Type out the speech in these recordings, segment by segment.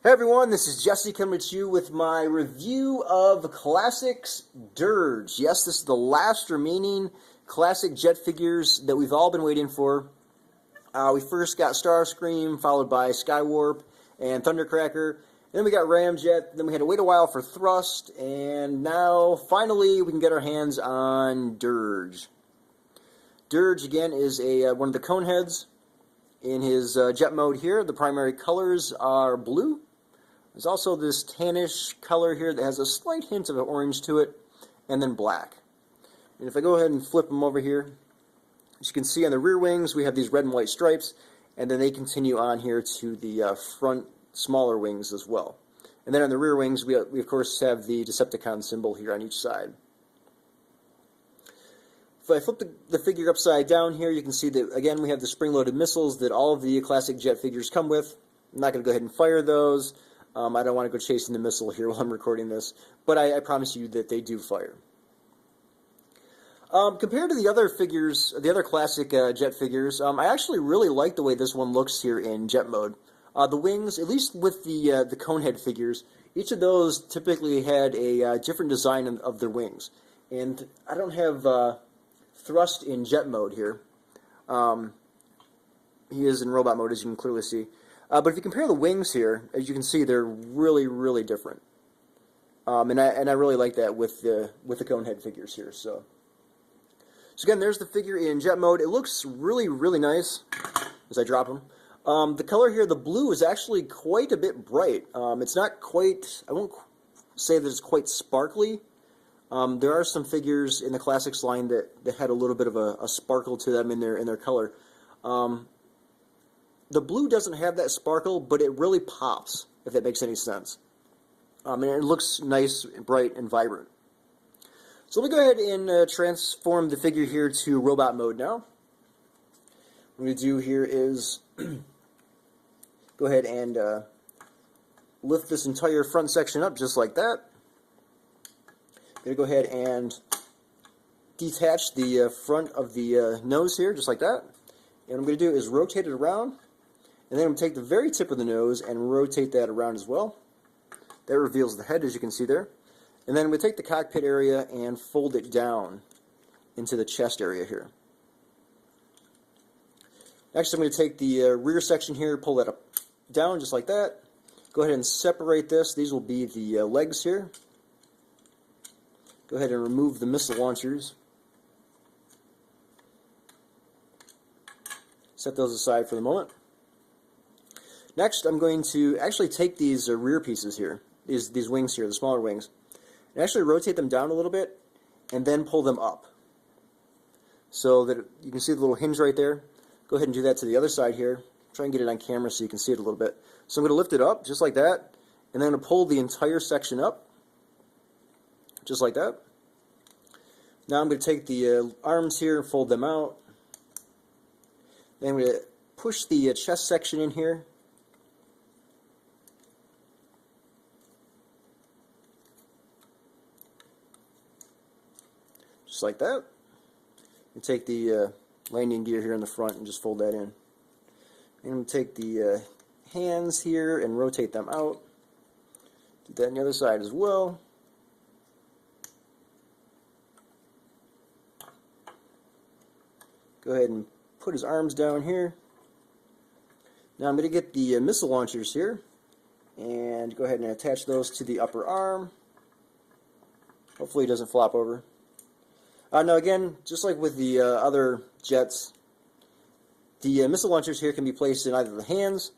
Hey everyone, this is Jesse coming to you with my review of Classics Dirge. Yes, this is the last remaining classic jet figures that we've all been waiting for. We first got Starscream, followed by Skywarp and Thundercracker, and then we got Ramjet, then we had to wait a while for Thrust, and now finally we can get our hands on Dirge. Dirge, again, is one of the Coneheads. In his jet mode here, the primary colors are blue. There's also this tannish color here that has a slight hint of an orange to it, and then black. And if I go ahead and flip them over here, as you can see on the rear wings, we have these red and white stripes, and then they continue on here to the front smaller wings as well. And then on the rear wings, we of course have the Decepticon symbol here on each side. If I flip the figure upside down here, you can see that, again, we have the spring-loaded missiles that all of the classic jet figures come with. I'm not going to go ahead and fire those. I don't want to go chasing the missile here while I'm recording this, but I promise you that they do fire. Compared to the other figures, the other classic jet figures, I actually really like the way this one looks here in jet mode. The wings, at least with the Conehead figures, each of those typically had a different design of their wings. And I don't have Thrust in jet mode here. He is in robot mode, as you can clearly see. But if you compare the wings here, as you can see, they're really, really different. And I really like that with the Conehead figures here. So again, there's the figure in jet mode. It looks really, really nice as I drop him. The color here, the blue, is actually quite a bit bright. It's not quite, I won't say that it's quite sparkly. There are some figures in the Classics line that had a little bit of a sparkle to them in their color. The blue doesn't have that sparkle, but it really pops, if that makes any sense. And it looks nice, bright, and vibrant. So let me go ahead and transform the figure here to robot mode now. What I'm going to do here is go ahead and lift this entire front section up just like that. I'm going to go ahead and detach the front of the nose here, just like that. And what I'm going to do is rotate it around. And then I'm going to take the very tip of the nose and rotate that around as well. That reveals the head, as you can see there. And then we take the cockpit area and fold it down into the chest area here. Next, I'm going to take the rear section here, pull that up, down just like that. Go ahead and separate this. These will be the legs here. Go ahead and remove the missile launchers. Set those aside for the moment. Next, I'm going to actually take these rear pieces here, these wings here, the smaller wings, and actually rotate them down a little bit, and then pull them up. So that you can see the little hinge right there. Go ahead and do that to the other side here. Try and get it on camera so you can see it a little bit. So I'm going to lift it up, just like that, and then I'm going to pull the entire section up, just like that. Now I'm going to take the arms here and fold them out. Then I'm going to push the chest section in here. Just like that. And take the landing gear here in the front and just fold that in. And take the hands here and rotate them out. Do that on the other side as well. Go ahead and put his arms down here. Now I'm going to get the missile launchers here and go ahead and attach those to the upper arm. Hopefully it doesn't flop over. Now again, just like with the other jets, the missile launchers here can be placed in either the hands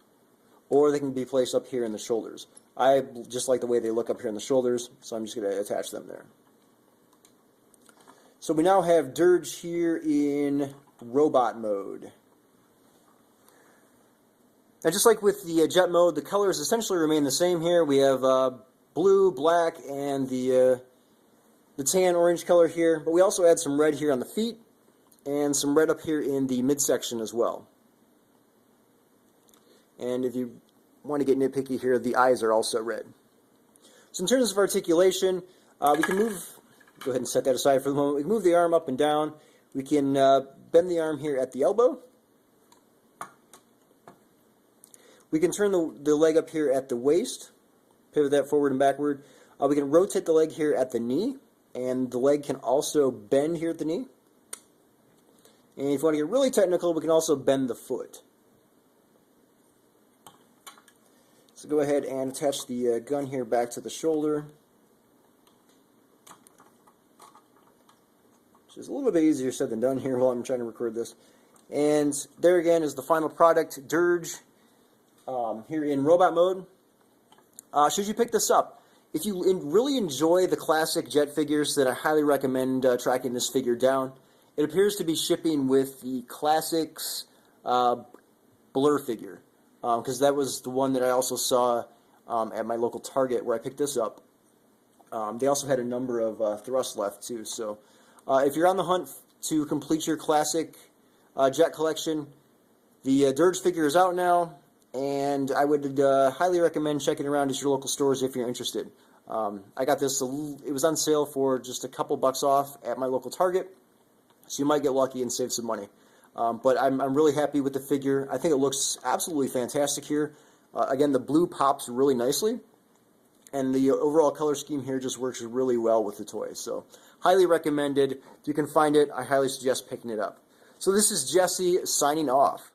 or they can be placed up here in the shoulders. I just like the way they look up here in the shoulders, so I'm just going to attach them there. So we now have Dirge here in robot mode. Now just like with the jet mode, the colors essentially remain the same here. We have blue, black, and the tan orange color here, but we also add some red here on the feet and some red up here in the midsection as well. And if you want to get nitpicky here, the eyes are also red. So in terms of articulation, we can move, go ahead and set that aside for the moment, we can move the arm up and down. We can bend the arm here at the elbow. We can turn the leg up here at the waist, pivot that forward and backward. We can rotate the leg here at the knee, and the leg can also bend here at the knee. And if you want to get really technical, we can also bend the foot. So go ahead and attach the gun here back to the shoulder. Which is a little bit easier said than done here while I'm trying to record this. And there again is the final product, Dirge, here in robot mode. Should you pick this up? If you really enjoy the classic jet figures, then I highly recommend tracking this figure down. It appears to be shipping with the Classics Blur figure, because that was the one that I also saw at my local Target where I picked this up. They also had a number of thrusts left too. So if you're on the hunt to complete your classic jet collection, the Dirge figure is out now, and I would highly recommend checking around at your local stores if you're interested. I got this, it was on sale for just a couple bucks off at my local Target, so you might get lucky and save some money. But I'm really happy with the figure. I think it looks absolutely fantastic here. Again, the blue pops really nicely, and the overall color scheme here just works really well with the toy. So highly recommended. If you can find it, I highly suggest picking it up. So this is Jesse signing off.